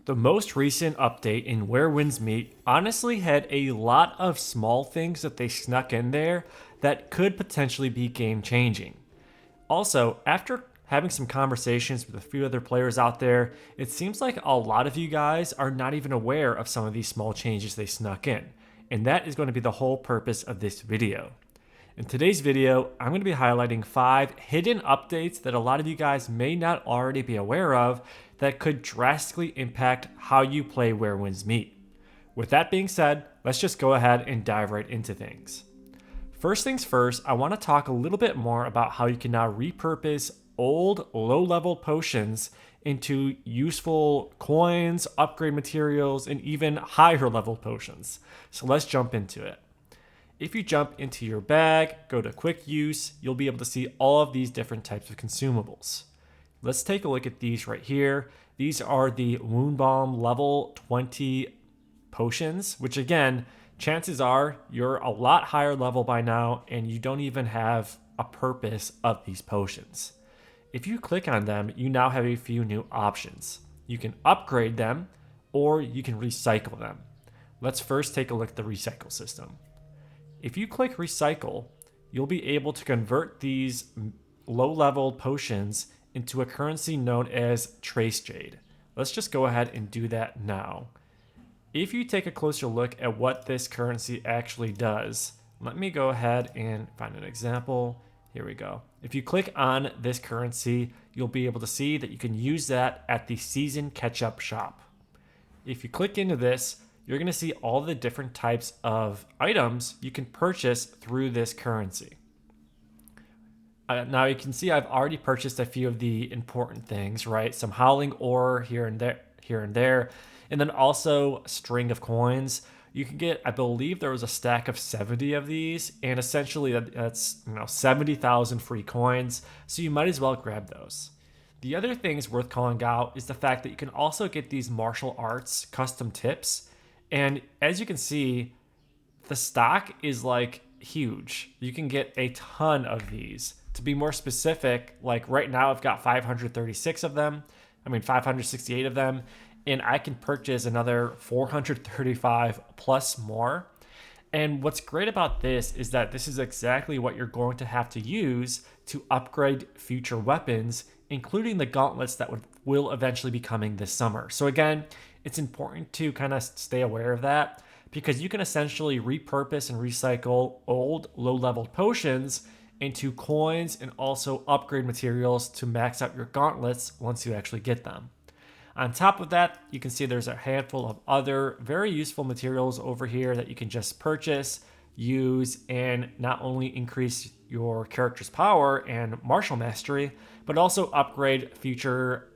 The most recent update in Where Winds Meet honestly had a lot of small things that they snuck in there that could potentially be game changing. Also, after having some conversations with a few other players out there, it seems like a lot of you guys are not even aware of some of these small changes they snuck in. And that is going to be the whole purpose of this video. In today's video, I'm going to be highlighting 5 hidden updates that a lot of you guys may not already be aware of that could drastically impact how you play Where Winds Meet. With that being said, let's just go ahead and dive right into things. First things first, I want to talk a little bit more about how you can now repurpose old low-level potions into useful coins, upgrade materials, and even higher level potions. So let's jump into it. If you jump into your bag, go to quick use, you'll be able to see all of these different types of consumables. Let's take a look at these right here. These are the Wound Balm level 20 potions, which again, chances are you're a lot higher level by now and you don't even have a purpose of these potions. If you click on them, you now have a few new options. You can upgrade them or you can recycle them. Let's first take a look at the recycle system. If you click recycle, you'll be able to convert these low-level potions into a currency known as Trace Jade. Let's just go ahead and do that now. If you take a closer look at what this currency actually does, let me go ahead and find an example. Here we go. If you click on this currency, you'll be able to see that you can use that at the Season Catch-Up shop. If you click into this, you're going to see all the different types of items you can purchase through this currency. Now you can see I've already purchased a few of the important things, right? Some howling ore here and there, and then also a string of coins. You can get, I believe there was a stack of 70 of these, and essentially that's 70,000 free coins. So you might as well grab those. The other things worth calling out is the fact that you can also get these martial arts custom tips. And as you can see, the stock is like huge. You can get a ton of these. To be more specific, like right now I've got 568 of them, and I can purchase another 435 plus more. And what's great about this is that this is exactly what you're going to have to use to upgrade future weapons, including the gauntlets that will eventually be coming this summer. So again, it's important to kind of stay aware of that because you can essentially repurpose and recycle old low-level potions into coins and also upgrade materials to max out your gauntlets once you actually get them. On top of that, you can see there's a handful of other very useful materials over here that you can just purchase, use, and not only increase your character's power and martial mastery, but also upgrade future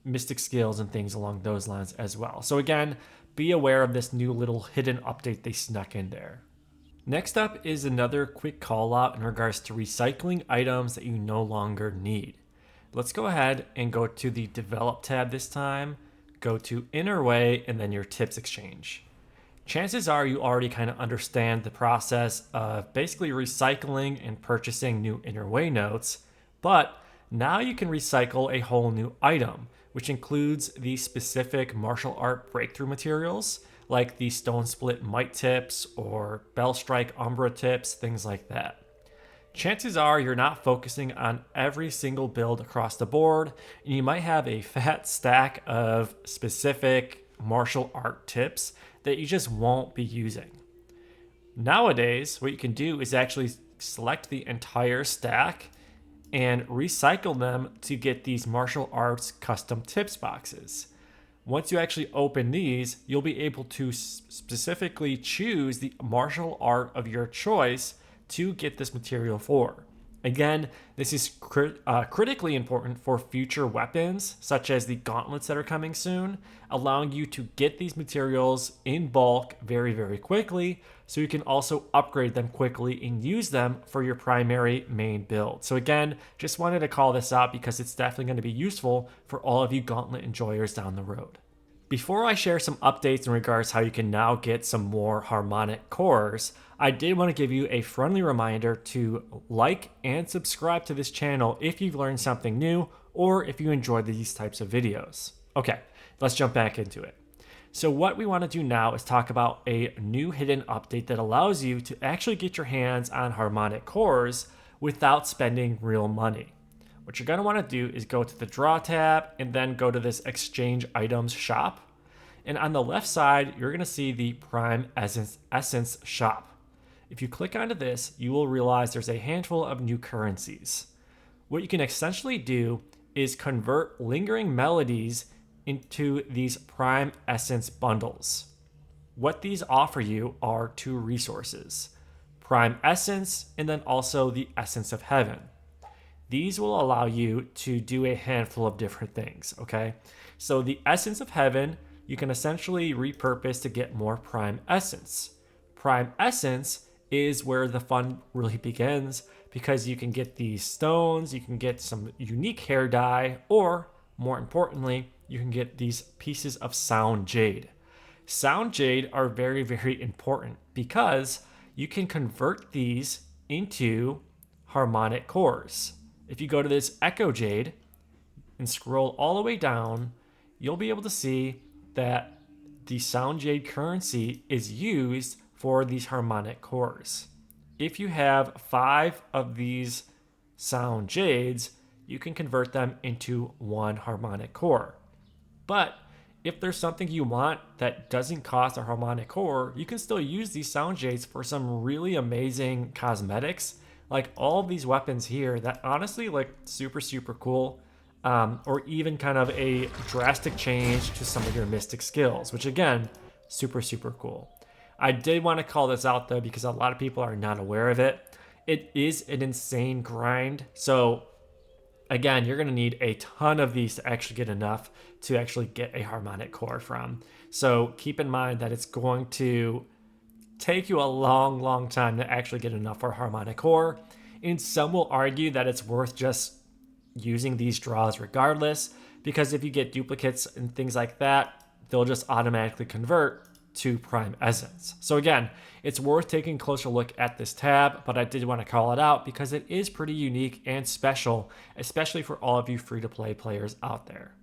mystic skills and things along those lines as well. So again, be aware of this new little hidden update they snuck in there. Next up is another quick call out in regards to recycling items that you no longer need. Let's go ahead and go to the Develop tab this time, go to Inner Way, and then your Tips Exchange. Chances are you already kind of understand the process of basically recycling and purchasing new Inner Way notes, but now you can recycle a whole new item, which includes the specific martial art breakthrough materials, like the Stone Split Might tips or Bell Strike Umbra tips, things like that. Chances are you're not focusing on every single build across the board, and you might have a fat stack of specific martial art tips that you just won't be using. Nowadays, what you can do is actually select the entire stack and recycle them to get these martial arts custom tips boxes. Once you actually open these, you'll be able to specifically choose the martial art of your choice to get this material for. Again, this is critically important for future weapons, such as the gauntlets that are coming soon, allowing you to get these materials in bulk very, very quickly, so you can also upgrade them quickly and use them for your primary main build. So again, just wanted to call this out because it's definitely going to be useful for all of you gauntlet enjoyers down the road. Before I share some updates in regards how you can now get some more harmonic cores, I did want to give you a friendly reminder to like and subscribe to this channel if you've learned something new or if you enjoy these types of videos. Okay, let's jump back into it. So what we want to do now is talk about a new hidden update that allows you to actually get your hands on Harmonic cores without spending real money. What you're going to want to do is go to the Draw tab and then go to this Exchange Items shop. And on the left side, you're going to see the Prime Essence shop. If you click onto this, you will realize there's a handful of new currencies. What you can essentially do is convert Lingering Melodies into these Prime Essence bundles. What these offer you are two resources: Prime Essence and then also the Essence of Heaven. These will allow you to do a handful of different things, okay? So the Essence of Heaven, you can essentially repurpose to get more Prime Essence. Prime Essence is where the fun really begins, because you can get these stones, you can get some unique hair dye, or more importantly, you can get these pieces of Sound Jade. Sound Jade are very, very important because you can convert these into Harmonic cores. If you go to this Echo Jade and scroll all the way down, you'll be able to see that the Sound Jade currency is used for these Harmonic cores. If you have 5 of these Sound Jades, you can convert them into one Harmonic core. But if there's something you want that doesn't cost a Harmonic core, you can still use these Sound Jades for some really amazing cosmetics, like all of these weapons here that honestly look super, super cool, or even kind of a drastic change to some of your mystic skills, which again, super, super cool. I did want to call this out though, because a lot of people are not aware of it. It is an insane grind. So again, you're going to need a ton of these to actually get enough to actually get a Harmonic core from. So keep in mind that it's going to take you a long, long time to actually get enough for a Harmonic core. And some will argue that it's worth just using these draws regardless, because if you get duplicates and things like that, they'll just automatically convert to Prime Essence. So again, it's worth taking a closer look at this tab, but I did want to call it out because it is pretty unique and special, especially for all of you free-to-play players out there.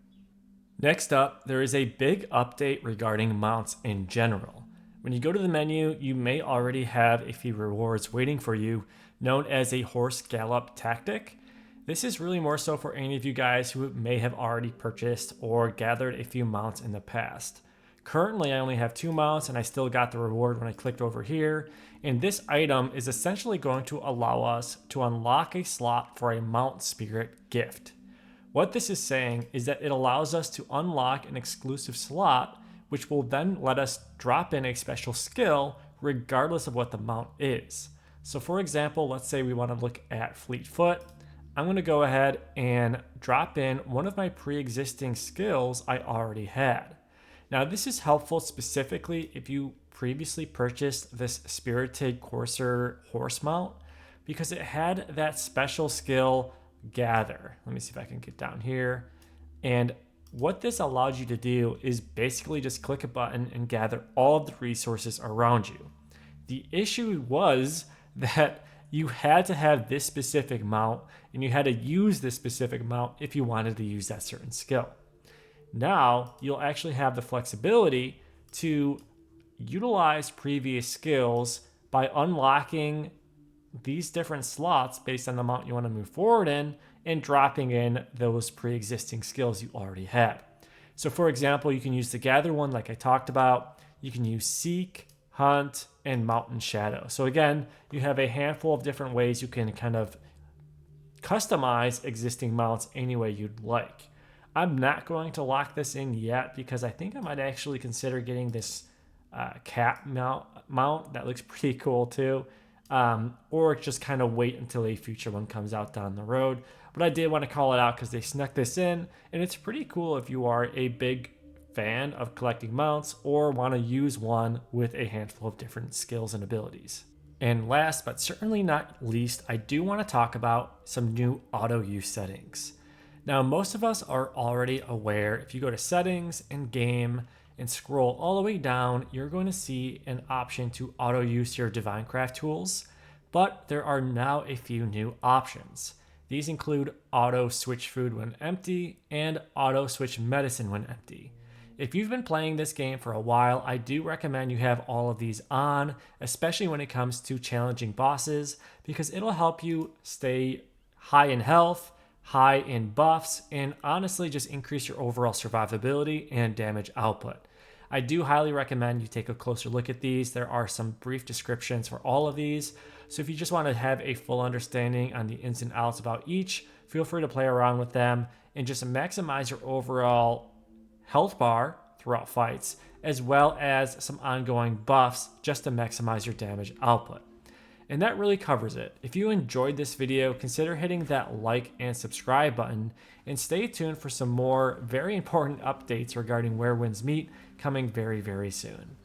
Next up, there is a big update regarding mounts in general. When you go to the menu, you may already have a few rewards waiting for you, known as a horse gallop tactic. This is really more so for any of you guys who may have already purchased or gathered a few mounts in the past. Currently, I only have 2 mounts and I still got the reward when I clicked over here. And this item is essentially going to allow us to unlock a slot for a Mount Spirit gift. What this is saying is that it allows us to unlock an exclusive slot, which will then let us drop in a special skill regardless of what the mount is. So for example, let's say we want to look at Fleet Foot. I'm going to go ahead and drop in one of my pre-existing skills I already had. Now this is helpful specifically if you previously purchased this Spirited Courser horse mount, because it had that special skill Gather. Let me see if I can get down here. And what this allows you to do is basically just click a button and gather all of the resources around you. The issue was that you had to have this specific mount and you had to use this specific mount if you wanted to use that certain skill. Now you'll actually have the flexibility to utilize previous skills by unlocking these different slots based on the amount you want to move forward in and dropping in those pre-existing skills you already had. So for example, you can use the Gather one like I talked about. You can use Seek, Hunt, and Mountain Shadow. So again, you have a handful of different ways you can kind of customize existing mounts any way you'd like. I'm not going to lock this in yet because I think I might actually consider getting this cat mount. That looks pretty cool too. Or just kind of wait until a future one comes out down the road. But I did want to call it out because they snuck this in, and it's pretty cool if you are a big fan of collecting mounts or want to use one with a handful of different skills and abilities. And last but certainly not least, I do want to talk about some new auto use settings. Now, most of us are already aware if you go to settings and game and scroll all the way down, you're going to see an option to auto use your Divine Craft tools, but there are now a few new options. These include auto switch food when empty and auto switch medicine when empty. If you've been playing this game for a while, I do recommend you have all of these on, especially when it comes to challenging bosses, because it'll help you stay high in health, high in buffs, and honestly just increase your overall survivability and damage output. I do highly recommend you take a closer look at these. There are some brief descriptions for all of these. So if you just want to have a full understanding on the ins and outs about each, feel free to play around with them and just maximize your overall health bar throughout fights, as well as some ongoing buffs just to maximize your damage output. And that really covers it. If you enjoyed this video, consider hitting that like and subscribe button, and stay tuned for some more very important updates regarding Where Winds Meet coming very, very soon.